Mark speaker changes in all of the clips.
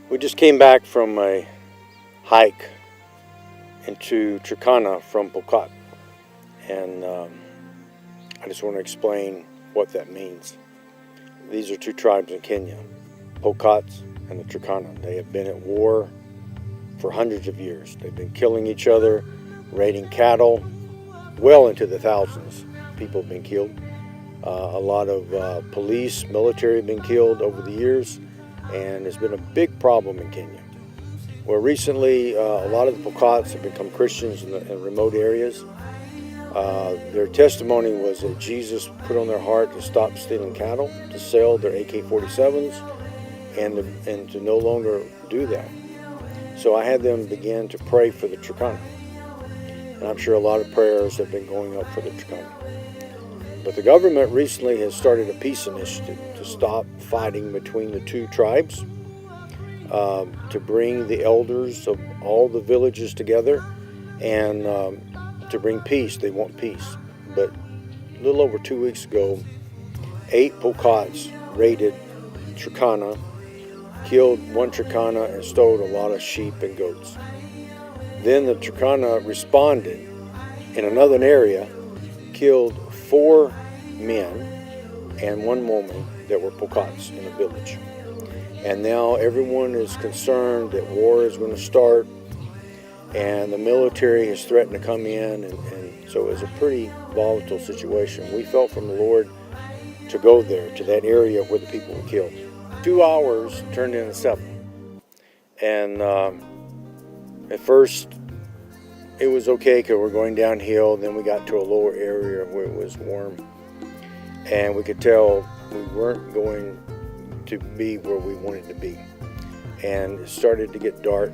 Speaker 1: We just came back from a hike into Turkana from Pokot, and I just want to explain what that means. These are two tribes in Kenya, Pokots and the Turkana. They have been at war for hundreds of years. They've been killing each other, raiding cattle, well into the thousands. People have been killed. A lot of police, military have been killed over the years, and it's been a big problem in Kenya. Well, recently, a lot of the Pokots have become Christians in remote areas. Their testimony was that Jesus put on their heart to stop stealing cattle, to sell their AK-47s, and to no longer do that. So I had them begin to pray for the Turkana. And I'm sure a lot of prayers have been going up for the Turkana. But the government recently has started a peace initiative to stop fighting between the two tribes, to bring the elders of all the villages together, and to bring peace. They want peace. But a little over 2 weeks ago, 8 Pokots raided Turkana, killed one Turkana, and stole a lot of sheep and goats. Then the Turkana responded in another area, killed 4 men and 1 woman that were Pokots in a village. And now everyone is concerned that war is going to start, and the military has threatened to come in, and so it's a pretty volatile situation. We felt from the Lord to go there, to that area where the people were killed. 2 hours turned into 7. And at first, it was okay because we're going downhill. Then we got to a lower area where it was warm, and we could tell we weren't going to be where we wanted to be. And it started to get dark.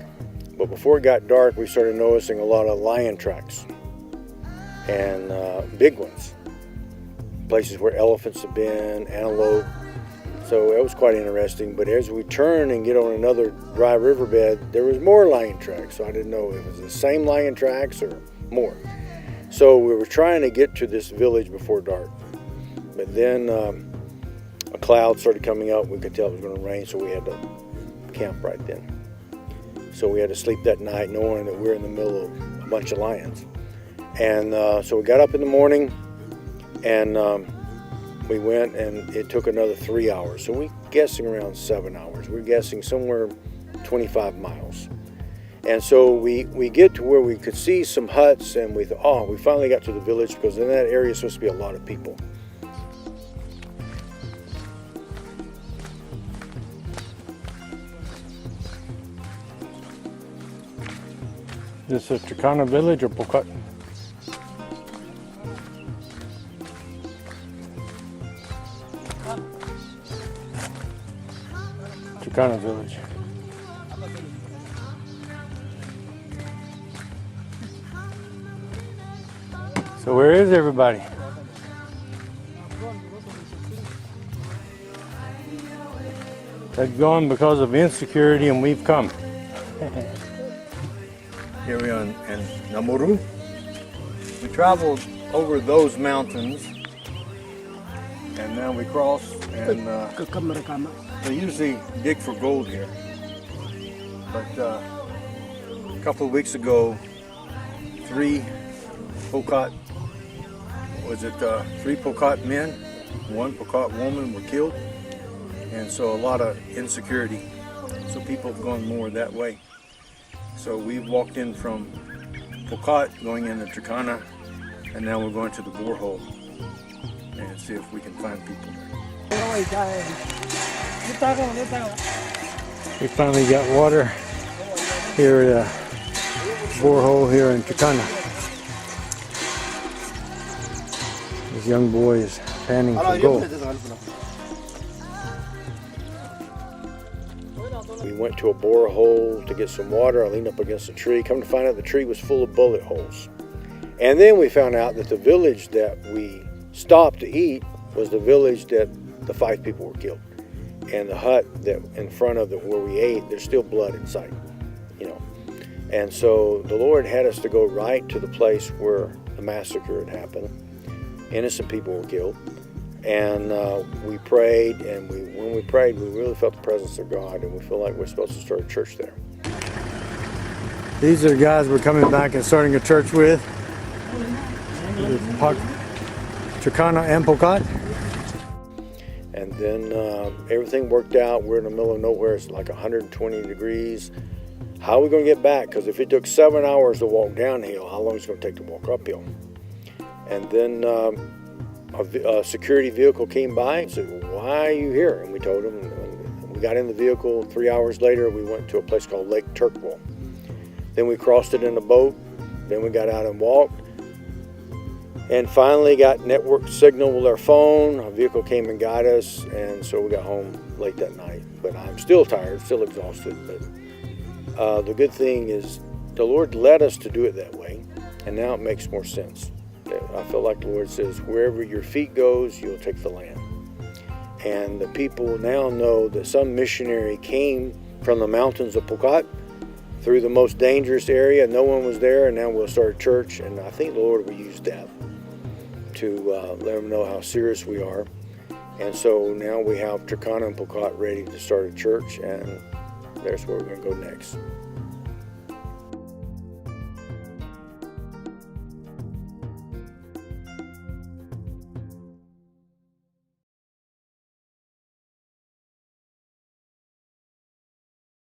Speaker 1: But before it got dark, we started noticing a lot of lion tracks, and big ones, places where elephants have been, antelope. So it was quite interesting. But as we turned and get on another dry riverbed, there was more lion tracks. So I didn't know if it was the same lion tracks or more. So we were trying to get to this village before dark. But then a cloud started coming up. We could tell it was going to rain, so we had to camp right then. So we had to sleep that night knowing that we were in the middle of a bunch of lions. And so we got up in the morning, and we went, and it took another 3 hours. So we're guessing around 7 hours. We're guessing somewhere 25 miles. And so we get to where we could see some huts, and we thought, oh, we finally got to the village, because in that area is supposed to be a lot of people. This is Turkana village or Pokot? Turkana village. So where is everybody? They're gone because of insecurity, and we've come. Here we are in Namuru. We traveled over those mountains, and now we cross, and they usually dig for gold here. But a couple of weeks ago, 3 Pokot men, 1 Pokot woman were killed, and so a lot of insecurity. So people have gone more that way. So we walked in from Pokot going into Turkana, and now we're going to the borehole and see if we can find people. We finally got water here at a borehole here in Turkana. This young boy is panning for gold. We went to a borehole to get some water. I leaned up against a tree. Come to find out the tree was full of bullet holes. And then we found out that the village that we stopped to eat was the village that the 5 people were killed. And the hut that in front of it where we ate, there's still blood inside, you know. And so the Lord had us to go right to the place where the massacre had happened. Innocent people were killed. And we prayed, and when we prayed, we really felt the presence of God, and we feel like we're supposed to start a church there.
Speaker 2: These are the guys we're coming back and starting a church with Turkana and Pocot.
Speaker 1: And then everything worked out. We're in the middle of nowhere. It's like 120 degrees. How are we going to get back? Because if it took 7 hours to walk downhill, how long is it going to take to walk uphill? And then a security vehicle came by and said, "Why are you here?" And we told them. We got in the vehicle. 3 hours later, we went to a place called Lake Turkana. Then we crossed it in a boat. Then we got out and walked. And finally got network signal with our phone. A vehicle came and got us, and so we got home late that night. But I'm still tired, still exhausted. But the good thing is the Lord led us to do it that way, and now it makes more sense. I feel like the Lord says, wherever your feet goes, you'll take the land. And the people now know that some missionary came from the mountains of Pocot through the most dangerous area. No one was there, and now we'll start a church. And I think the Lord will use that to let them know how serious we are. And so now we have Turkana and Pocot ready to start a church, and there's where we're going to go next.